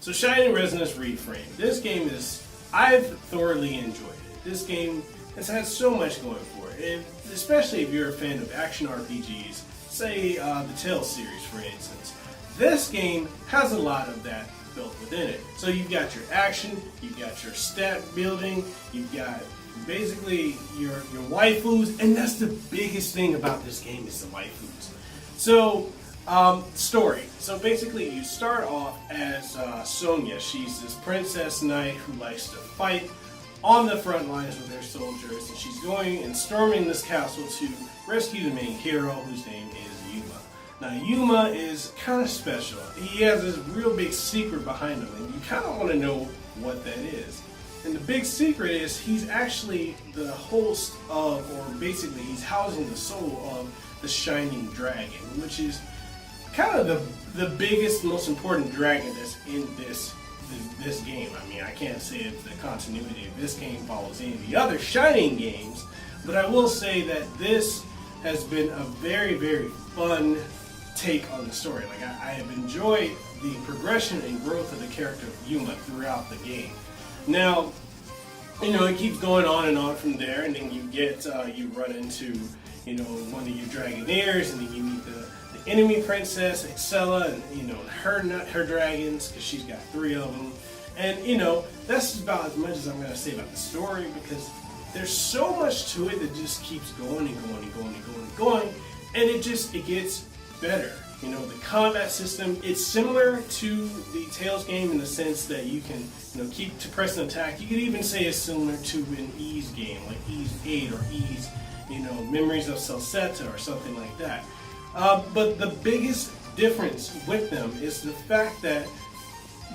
So Shining Resonance Refrain. This game I've thoroughly enjoyed it. This game has had so much going for it, and especially if you're a fan of action RPGs, say the Tales series for instance. This game has a lot of that built within it. So you've got your action, you've got your stat building, you've got basically your waifus, and that's the biggest thing about this game is the waifus. So story. So basically you start off as Sonya. She's this princess knight who likes to fight on the front lines with her soldiers, and she's going and storming this castle to rescue the main hero, whose name is Yuma. Now Yuma is kind of special. He has this real big secret behind him, and you kind of want to know what that is. And the big secret is he's actually the host of, or basically he's housing the soul of the Shining Dragon, which is kind of the biggest, most important dragon that's in this game. I mean, I can't say if the continuity of this game follows any of the other Shining games, but I will say that this has been a very, very fun take on the story. Like I have enjoyed the progression and growth of the character of Yuma throughout the game. Now, you know, it keeps going on and on from there, and then you get you run into, you know, one of your Dragonaires, and then you meet the enemy princess Excella, and you know her dragons, because she's got 3 of them. And you know, that's about as much as I'm going to say about the story, because there's so much to it that just keeps going and going and going and going and going, and it gets better. You know, the combat system, it's similar to the Tales game in the sense that you can, you know, keep to press and attack. You could even say it's similar to an Ys game, like Ys 8 or Ys, you know, Memories of Celceta or something like that. But the biggest difference with them is the fact that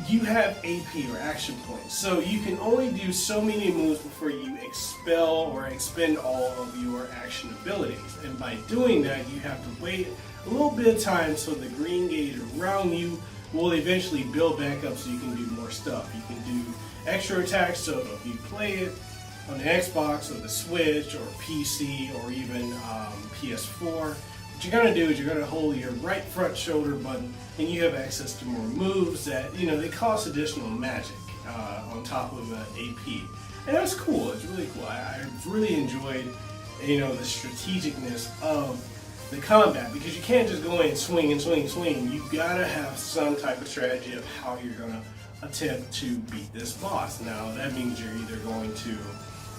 you have AP or action points. So you can only do so many moves before you expel or expend all of your action abilities. And by doing that, you have to wait a little bit of time so the green gauge around you will eventually build back up so you can do more stuff. You can do extra attacks, so if you play it on the Xbox or the Switch or PC or even PS4, what you're going to do is you're going to hold your right front shoulder button, and you have access to more moves that, you know, they cost additional magic on top of AP. And that's cool. It's really cool. I really enjoyed, you know, the strategicness of the combat, because you can't just go in and swing and swing and swing. You've got to have some type of strategy of how you're going to attempt to beat this boss. Now, that means you're either going to,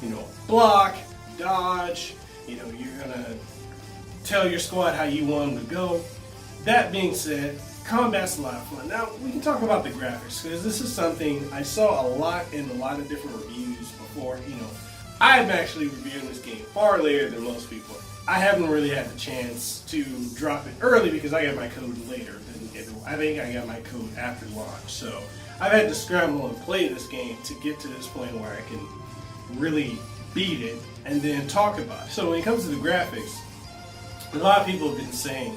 you know, block, dodge, you know, you're going to tell your squad how you want them to go. That being said, combat's a lot of fun. Now, we can talk about the graphics, because this is something I saw a lot in a lot of different reviews before. You know, I'm actually reviewing this game far later than most people. I haven't really had the chance to drop it early because I got my code later than everyone. I think I got my code after launch. So I've had to scramble and play this game to get to this point where I can really beat it and then talk about it. So when it comes to the graphics, a lot of people have been saying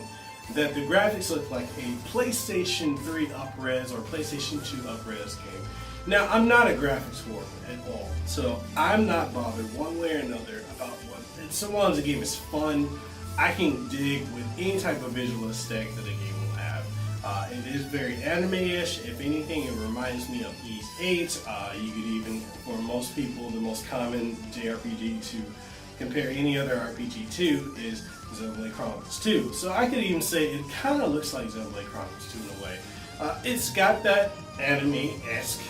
that the graphics look like a PlayStation 3 up-res or PlayStation 2 up-res game. Now, I'm not a graphics whore at all, so I'm not bothered one way or another about what. So long as the game is fun, I can dig with any type of visual aesthetic that the game will have. It is very anime-ish. If anything, it reminds me of Ys 8. You could even, for most people, the most common JRPG to compare any other RPG to is Xenoblade Chronicles 2. So I could even say it kind of looks like Xenoblade Chronicles 2 in a way. It's got that anime-esque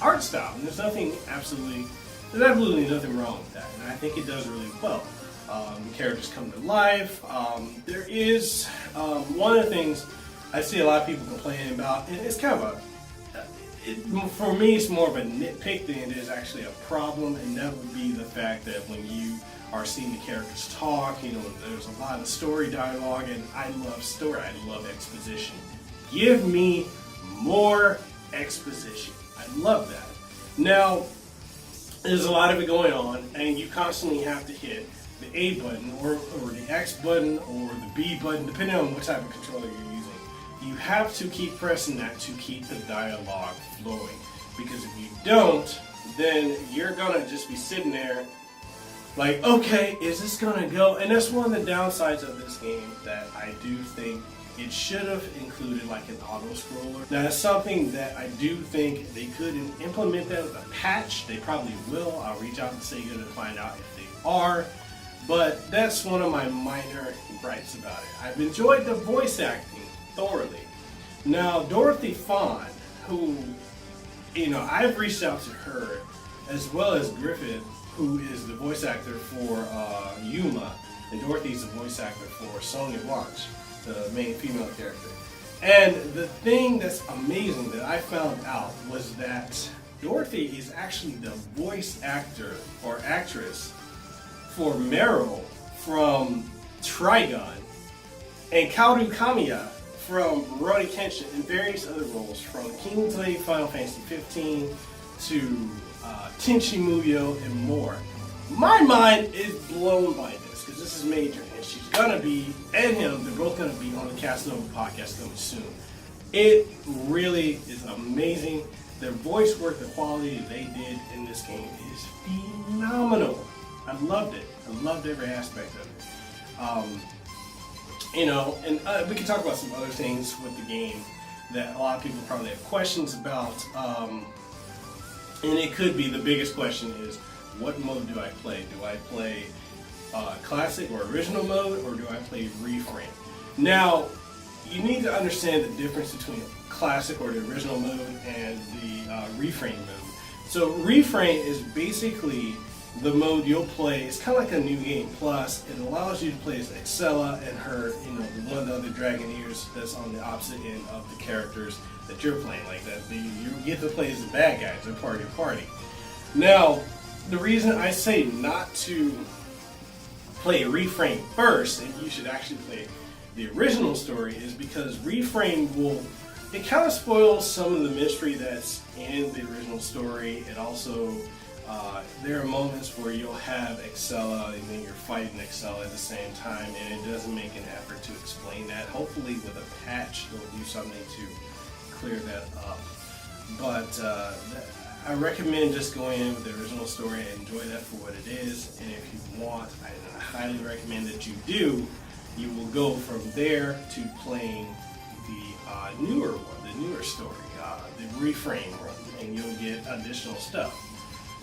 art style, and there's absolutely nothing wrong with that, and I think it does really well. The characters come to life. There is one of the things I see a lot of people complaining about, and it's kind of for me, it's more of a nitpick than it is actually a problem, and that would be the fact that when you are seeing the characters talk, you know, there's a lot of story dialogue, and I love story, I love exposition. Give me more exposition. I love that. Now, there's a lot of it going on, and you constantly have to hit the A button or the X button or the B button, depending on what type of controller you're using. You have to keep pressing that to keep the dialogue flowing, because if you don't, then you're gonna just be sitting there like, okay, is this gonna go? And that's one of the downsides of this game that I do think It should have included like an auto scroller. Now that's something that I do think they could implement that with a patch. They probably will. I'll reach out to Sega to find out if they are. But that's one of my minor gripes about it. I've enjoyed the voice acting thoroughly. Now Dorothy Fawn, who, I've reached out to her, as well as Griffith, who is the voice actor for Yuma, and Dorothy's the voice actor for Sonya Blanche, the main female character. And the thing that's amazing that I found out was that Dorothy is actually the voice actor or actress for Meryl from Trigun, and Kaoru Kamiya from Rurouni Kenshin, and various other roles from King's Blade, Final Fantasy 15 to Tenchi Muyo and more. My mind is blown by this because this is major, and she's gonna be, and him, they're both gonna be on the Cast Nova podcast coming soon. It really is amazing. Their voice work, the quality that they did in this game is phenomenal. I loved it. I loved every aspect of it. And we can talk about some other things with the game that a lot of people probably have questions about. And it could be the biggest question is, what mode do I play? Do I play classic or original mode, or do I play Refrain? Now, you need to understand the difference between classic or the original mode and the Refrain mode. So Refrain is basically the mode you'll play. It's kind of like a new game plus. It allows you to play as Excella and her, one of the other Dragoneers that's on the opposite end of the characters that you're playing. Like that, you get to play as the bad guys. They're part of your party. Now, the reason I say not to play Refrain first, and you should actually play the original story, is because Refrain it kind of spoils some of the mystery that's in the original story. It also there are moments where you'll have Excella and then you're fighting Excella at the same time, and it doesn't make an effort to explain that. Hopefully with a patch they'll do something to clear that up. But I recommend just going in with the original story and enjoy that for what it is. And if you want, I highly recommend that you do. You will go from there to playing the newer one, the newer story, the Refrain run, and you'll get additional stuff.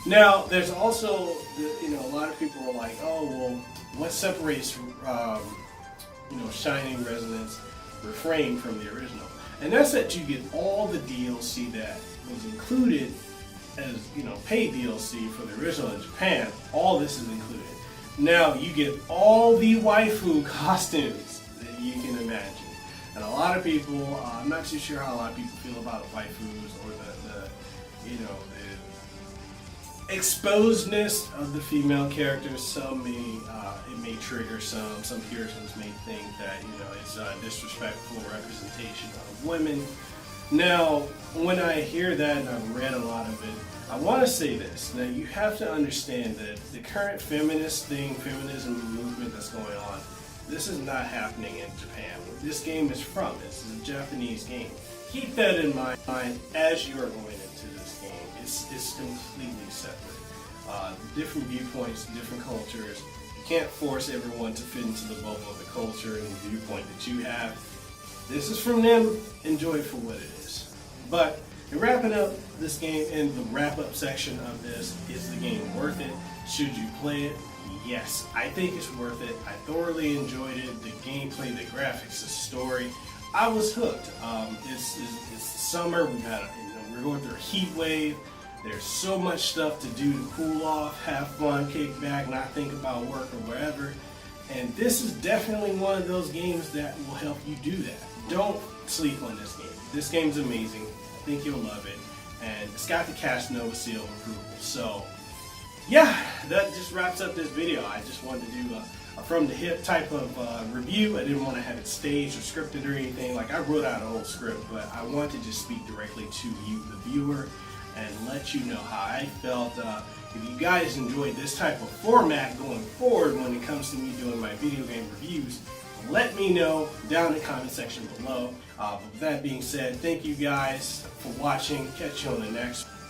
Now, there's also, a lot of people are like, oh, well, what separates, Shining Resonance Refrain from the original? And that's that you get all the DLC that was included as, paid DLC for the original in Japan. All this is included. Now, you get all the waifu costumes that you can imagine. And a lot of people, I'm not too sure how a lot of people feel about waifus or the exposedness of the female characters. Some it may trigger some Puritans may think that it's a disrespectful representation of women. Now, when I hear that and I've read a lot of it, I want to say this. Now, you have to understand that the current feminism movement that's going on, this is not happening in Japan. Where this game is from, this is a Japanese game. Keep that in mind as you are going into this game. It's completely separate. Different viewpoints, different cultures. You can't force everyone to fit into the bubble of the culture and the viewpoint that you have. This is from them. Enjoy it for what it is. But in wrapping up this game, in the wrap-up section of this, is the game worth it? Should you play it? Yes, I think it's worth it. I thoroughly enjoyed it. The gameplay, the graphics, the story. I was hooked. It's summer. We're going through a heat wave. There's so much stuff to do to cool off, have fun, kick back, not think about work or whatever. And this is definitely one of those games that will help you do that. Don't sleep on this game. This game's amazing. I think you'll love it. And it's got the Cast Nova seal of approval. So, yeah, that just wraps up this video. I just wanted to do a from the hip type of review. I didn't want to have it staged or scripted or anything. Like, I wrote out a whole script, but I wanted to just speak directly to you, the viewer, and let you know how I felt. If you guys enjoyed this type of format going forward when it comes to me doing my video game reviews, let me know down in the comment section below. With that being said, thank you guys for watching. Catch you on the next one.